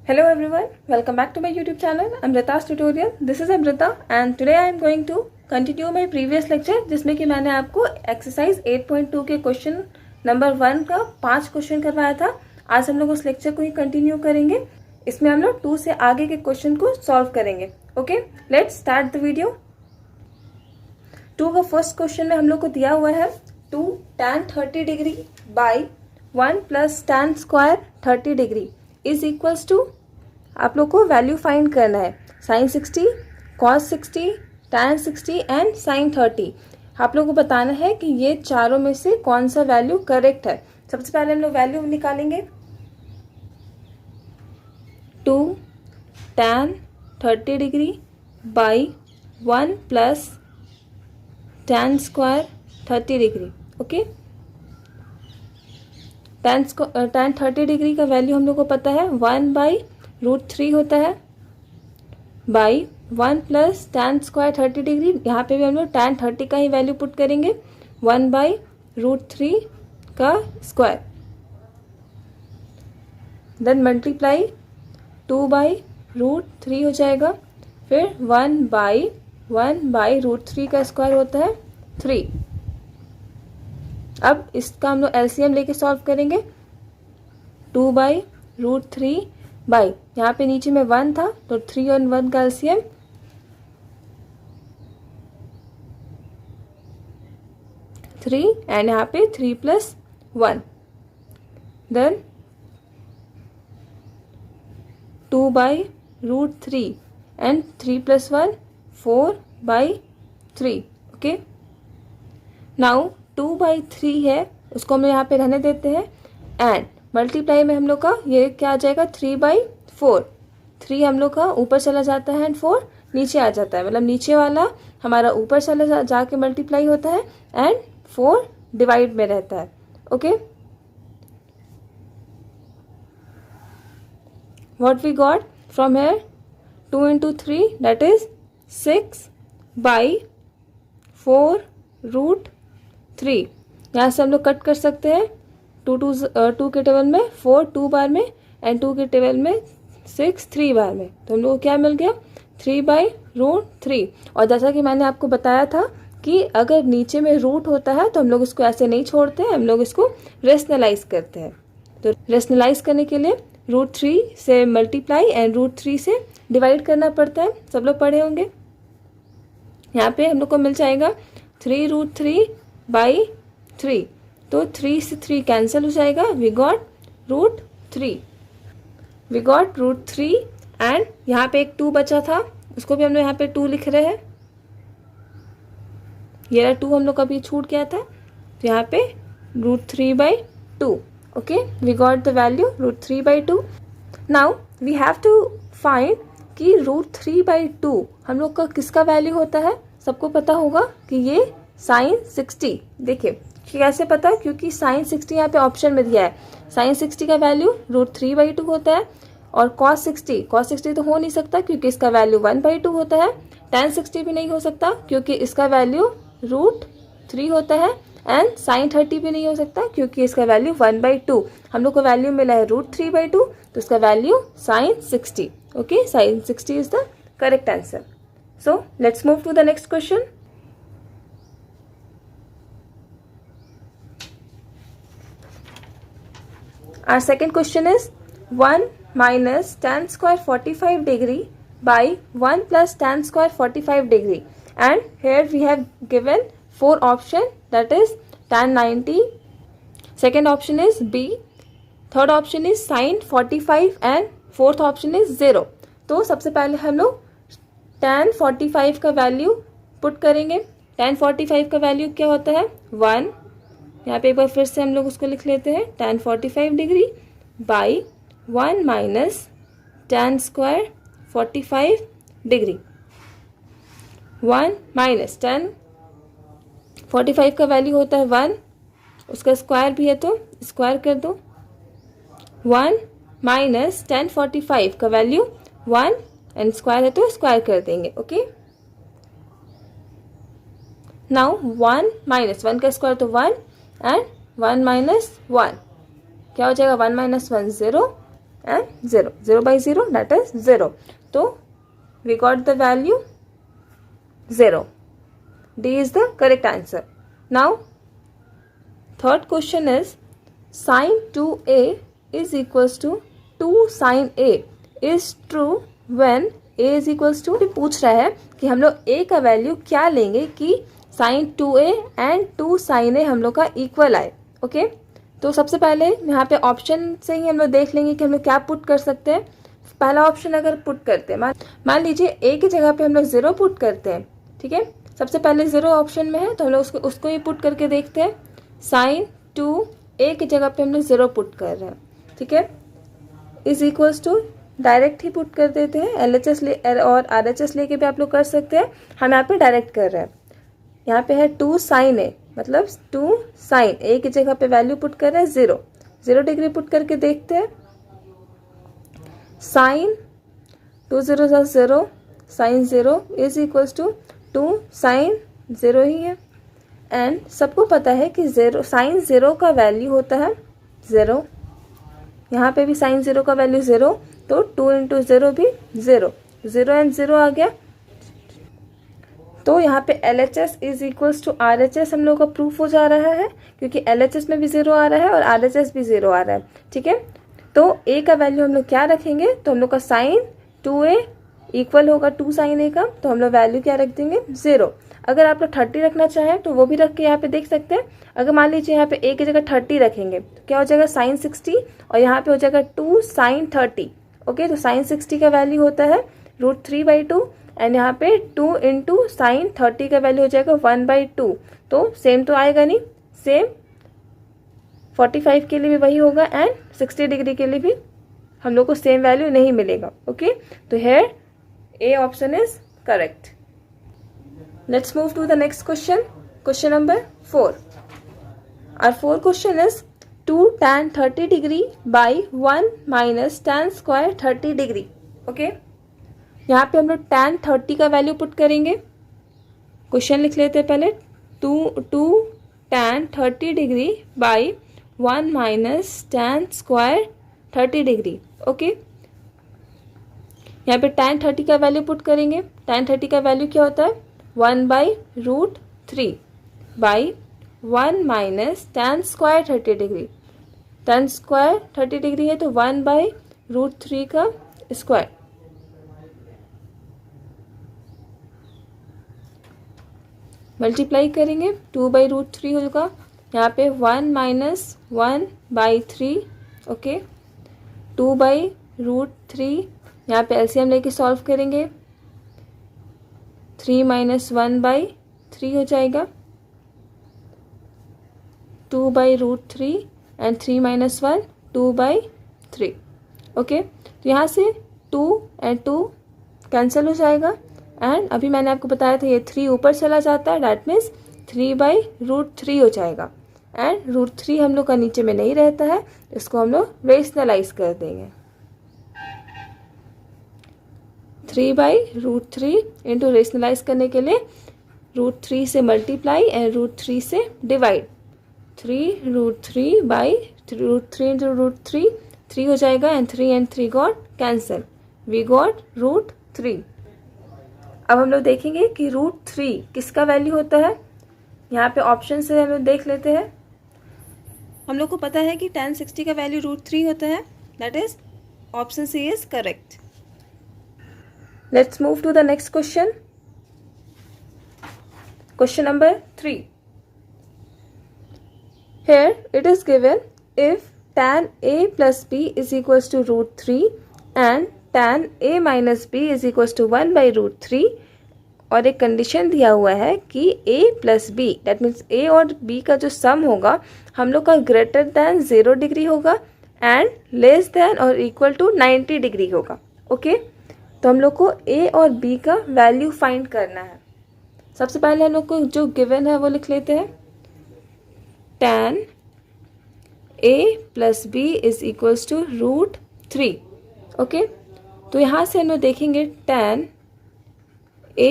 Hello everyone, welcome back to my YouTube channel Amrita's Tutorial. This is Amrita and today I am going to continue my previous lecture जिसमें कि मैंने आपको exercise 8.2 के question number 1 का 5 question करवाया था। आज हम लोग उस लेक्चर को ही कंटिन्यू करेंगे। इसमें हम लोग 2 से आगे के क्वेश्चन को सॉल्व करेंगे। Okay, let's start the video. 2 का फर्स्ट क्वेश्चन में हम लोग को दिया हुआ है 2 tan 30 degree by 1 plus tan square 30 degree is equals to, आप लोग को वैल्यू फाइंड करना है sin 60, cos 60, tan 60 and sin 30। आप लोग को बताना है कि ये चारों में से कौन सा वैल्यू करेक्ट है। सबसे पहले हम लोग वैल्यू निकालेंगे 2 tan 30 degree by 1 plus tan square 30 degree. Okay, tan 30 degree का वैल्यू हम लोग को पता है 1/√3 होता है by 1 plus tan square 30 degree. यहाँ पे भी हम लोग tan 30 का ही वैल्यू पुट करेंगे 1/√3 का स्क्वायर, देन मल्टीप्लाई 2/√3 हो जाएगा, फिर 1/√3 का स्क्वायर होता है 3। अब इसका हम लोग एलसीएम लेके सॉल्व करेंगे। 2/√3 बाई, यहाँ पे नीचे में 1 था तो 3 और 1 का एलसीएम 3 एंड यहाँ पे 3 + 1, देन 2/√3 एंड 3 + 1 4/3। ओके, नाउ 2/3 है, उसको हम यहाँ पे रहने देते हैं एंड मल्टीप्लाई में हम लोग का ये क्या आ जाएगा 3/4। 3 हम लोग का ऊपर चला जाता है एंड 4 नीचे आ जाता है, मतलब नीचे वाला हमारा ऊपर चला जाके मल्टीप्लाई होता है एंड 4 डिवाइड में रहता है। Okay, what we got from here 2 × 3 that is 6/4√3। यहाँ से हम लोग कट कर सकते हैं 2 के टेबल में 4 2 बार में एंड 2 के टेबल में 6 3 बार में, तो हम लोग को क्या मिल गया 3/√3। और जैसा कि मैंने आपको बताया था कि अगर नीचे में रूट होता है तो हम लोग इसको ऐसे नहीं छोड़ते हैं, हम लोग इसको रेशनलाइज करते हैं। तो रेशनलाइज करने के लिए √3 से मल्टीप्लाई एंड √3 से डिवाइड करना पड़ता है, सब लोग पढ़े होंगे। यहाँ पे हम लोग को मिल जाएगा 3√3/3, तो 3 से 3 कैंसिल हो जाएगा, वी गॉट √3 एंड यहाँ पे एक 2 बचा था, उसको भी हम लोग यहाँ पे 2 लिख रहे हैं। ये रहा 2 हम लोग कभी छूट गया था, तो यहाँ पे √3/2। Okay, we got the value √3/2। Now we have to find कि √3/2 हम लोग का किसका वैल्यू होता है। सबको पता होगा कि ये sin 60। देखिए कैसे पता, क्योंकि sin 60 यहाँ पे ऑप्शन में दिया है। sin 60 का वैल्यू √3/2 होता है और cos 60 तो हो नहीं सकता क्योंकि इसका वैल्यू 1/2 होता है। tan 60 भी नहीं हो सकता क्योंकि इसका वैल्यू √3 होता है एंड sin 30 भी नहीं हो सकता क्योंकि इसका वैल्यू 1/2। हम लोग को वैल्यू मिला है √3/2, तो इसका value sin 60। Okay, sin 60 is the correct answer. So let's move to the next question. Our second question is 1 minus tan square 45 degree by 1 plus tan square 45 degree, and here we have given 4 option, that is tan 90, second option is B, third option is sin 45 and fourth option is 0। तो सबसे पहले हम लोग tan 45 का value put करेंगे। tan 45 का value क्या होता है 1, यहाँ पे एक बार फिर से हम लोग उसको लिख लेते हैं tan 45 degree by 1 minus tan square 45 degree. 1 minus tan 45 का वैल्यू होता है 1, उसका स्क्वायर भी है तो स्क्वायर कर दो। 1 माइनस tan 45 का वैल्यू 1 एंड स्क्वायर है तो स्क्वायर कर देंगे। ओके, नाउ 1 माइनस 1 का स्क्वायर तो 1 एंड 1 माइनस 1 क्या हो जाएगा 1 minus 1 0 and 0. 0 by 0 that is 0. So we got the value 0. D is the correct answer. Now third question is sin 2a is equals to 2 sin a is true when a is equals to, पूछ रहा है कि हम लोग a का value क्या लेंगे कि sin 2a and 2 sin a हम लोग का इक्वल आए. ओके तो सबसे पहले यहाँ पे ऑप्शन से ही हम लोग देख लेंगे कि हम लोग क्या पुट कर सकते हैं. पहला ऑप्शन अगर पुट करते हैं, मान लीजिए a की जगह पे हम लोग 0 पुट करते हैं. ठीक है, सबसे पहले 0 ऑप्शन में है तो हम लोग उसको ही पुट करके देखते हैं. sin 2a की जगह पे हम लोग 0 पुट कर रहे हैं. ठीक है, इज इक्वल्स टू डायरेक्ट ही पुट कर देते हैं. LHS ले और RHS लेके भी आप लोग कर सकते हैं. हम यहाँ पे डायरेक्ट कर रहे हैं. यहाँ पे है 2 sin a, मतलब 2 sin a की जगह पे वैल्यू पुट कर रहे हैं 0. 0 डिग्री पुट करके देखते हैं. sin 2 0 0 sin 0 is equals to 2 sin 0 ही है. एंड सबको पता है कि 0 sin 0 का वैल्यू होता है 0. यहाँ पे भी sin 0 का वैल्यू 0, तो 2 इंटू 0 भी 0. 0 एंड 0 आ गया. तो यहाँ पे LHS is equals to RHS हम लोग का प्रूफ हो जा रहा है, क्योंकि LHS में भी 0 आ रहा है और RHS भी 0 आ रहा है. ठीक है, तो a का वैल्यू हम लोग क्या रखेंगे, तो हम लोग का sin 2a इक्वल होगा 2 sin a का, तो हम लोग वैल्यू क्या रख देंगे 0. अगर आप लोग 30 रखना चाहें तो वो भी रख के यहाँ पे देख सकते हैं. अगर मान लीजिए यहाँ पे a की जगह 30 रखेंगे तो क्या हो जाएगा sin 60 और यहाँ पे हो जाएगा 2 sin 30. ओके, तो sin 60 का वैल्यू होता है √3/2 एंड यहाँ पे 2 इंटू साइन 30 का वैल्यू हो जाएगा 1/2. तो सेम तो आएगा नहीं, सेम 45 के लिए भी वही होगा एंड 60 डिग्री के लिए भी हम लोग को सेम वैल्यू नहीं मिलेगा. ओके, तो here A option is correct. Let's move to the next question. Question number 4. Our fourth question is 2 tan 30 degree by 1 minus tan square 30 degree. Okay, यहाँ पे हम लोग tan 30 का वैल्यू पुट करेंगे. Question लिख लेते हैं पहले. 2 tan 30 degree by 1 minus tan square 30 degree. Okay, यहाँ पे tan 30 का वैल्यू पुट करेंगे. tan 30 का वैल्यू क्या होता है 1/√3 by 1 minus tan square 30 degree. tan square 30 degree है तो 1/√3 का स्क्वायर. मल्टीप्लाई करेंगे 2/√3 होगा. यहाँ पे 1 माइनस 1/3. ओके, 2/√3. यहाँ पे एलसीएम लेके सॉल्व करेंगे. 3 माइनस 1/3 हो जाएगा 2/√3 एंड 3 माइनस 1 2/3. ओके, तो यहाँ से 2 एंड 2 कैंसिल हो जाएगा एंड अभी मैंने आपको बताया था ये 3 ऊपर चला जाता है, डैट मीन्स 3/√3 हो जाएगा. एंड √3 हम लोग का नीचे में नहीं रहता है, इसको हम लोग रेशनलाइज कर देंगे. 3/√3 इंटू रेशनलाइज करने के लिए √3 से मल्टीप्लाई एंड √3 से डिवाइड. 3√3 बाई √3 इंटू √3 3 हो जाएगा and 3 got cancel. We got √3. अब हम लोग देखेंगे कि √3 किसका वैल्यू होता है. यहाँ पे ऑप्शन से हम लोग देख लेते हैं. हम लोग को पता है कि tan 60 का वैल्यू √3 होता है, that is option C is correct. Let's move to the next question. Question number 3. Here it is given if tan a plus b is equals to √3 and tan a minus b is equals to 1/√3 और एक condition दिया हुआ है कि a plus B that means a और b का जो सम होगा हम लोग का ग्रेटर दैन 0 डिग्री होगा एंड लेस दैन और इक्वल टू 90 डिग्री होगा. ओके, तो हम लोग को a और b का वैल्यू फाइंड करना है. सबसे पहले हम लोग को जो गिवन है वो लिख लेते हैं. tan a plus B is equals to √3. Okay, तो यहाँ से हम लोग देखेंगे tan a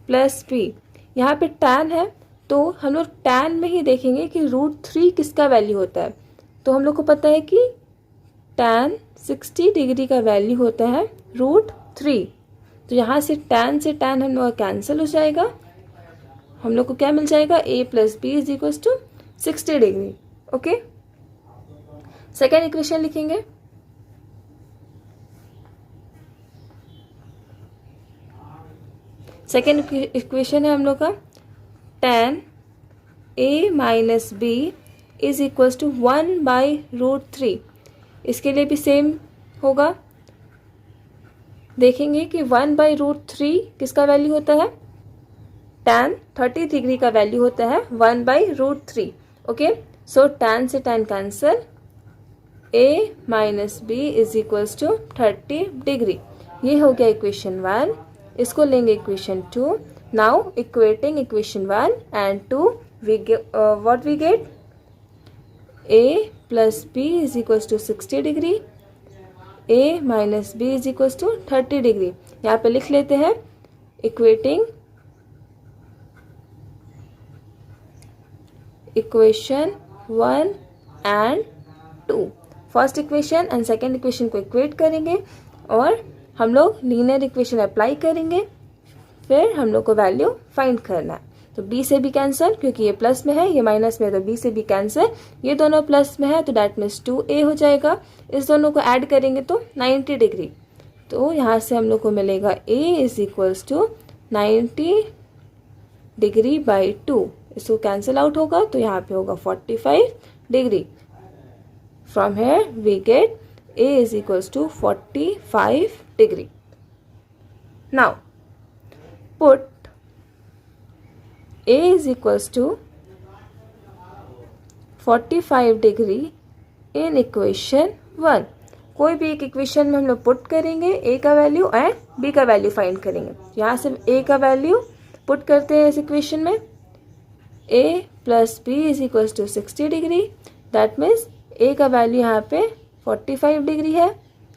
प्लस बी. यहाँ पे tan है तो हम लोग tan में ही देखेंगे कि √3 किसका वैल्यू होता है. तो हम लोग को पता है कि tan 60 डिग्री का वैल्यू होता है √3। तो यहाँ से tan हम लोग का कैंसिल हो जाएगा, हम लोग को क्या मिल जाएगा, a + b = 60 degree. Okay, second equation लिखेंगे। सेकेंड इक्वेशन है हम लोग का tan a - b = 1/√3। इसके लिए भी सेम होगा, देखेंगे कि 1/√3 किसका वैल्यू होता है, tan 30 डिग्री का वैल्यू होता है 1/√3। ओके, सो tan से tan cancel, a - b = 30 degree. ये हो गया इक्वेशन 1। इसको लेंगे equation 2। Now equating equation 1 and 2 what we get, a + b = 60 degree, a - b = 30 degree. यहाँ पे लिख लेते हैं equating equation 1 and 2। First equation and second equation को इक्वेट करेंगे और हम लोग लीनियर इक्वेशन अप्लाई करेंगे, फिर हम लोग को वैल्यू फाइंड करना है। तो b से भी कैंसिल, क्योंकि ये प्लस में है, ये माइनस में है, तो b से भी कैंसिल। ये दोनों प्लस में है तो दैट मीन्स 2a हो जाएगा। इस दोनों को ऐड करेंगे तो 90 डिग्री। तो यहाँ से हम लोग को मिलेगा a = 90 डिग्री बाई 2। इसको कैंसिल आउट होगा तो यहाँ पे होगा 45 degree. From here we get a = 45 degree. Now put a = 45 degree in equation 1। कोई भी एक इक्वेशन में हम लोग पुट करेंगे a का वैल्यू एंड b का वैल्यू फाइंड करेंगे। यहाँ से a का वैल्यू पुट करते हैं इस इक्वेशन में, a + b = 60 degree. That means a का वैल्यू यहाँ पे 45 डिग्री है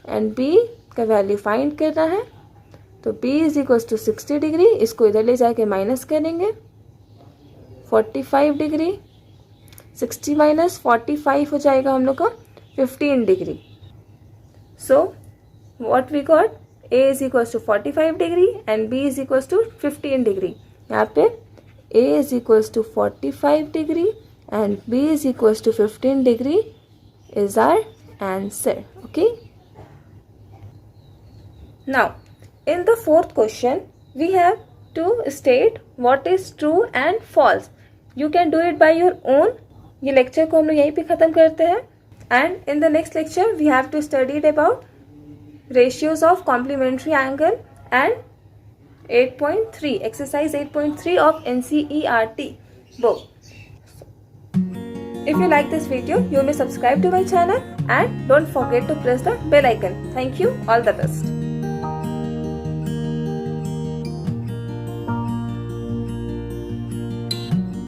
एंड b का वैल्यू फाइंड करना है। तो b = 60 डिग्री, इसको इधर ले जाके माइनस करेंगे, 45 डिग्री, 60 - 45 हो जाएगा हम लोग का 15 degree. So what we got, a = 45 degree and b = 15 degree. यहाँ पे a = 45 degree and b = 15 degree is our answer. Okay, now in the fourth question we have to state what is true and false. You can do it by your own. ये lecture को हम लोग यहीं पे ख़त्म करते हैं and in the next lecture we have to study about ratios of complementary angle and 8.3 exercise 8.3 of NCERT book. If you like this video, you may subscribe to my channel and don't forget to press the bell icon. Thank you. All the best.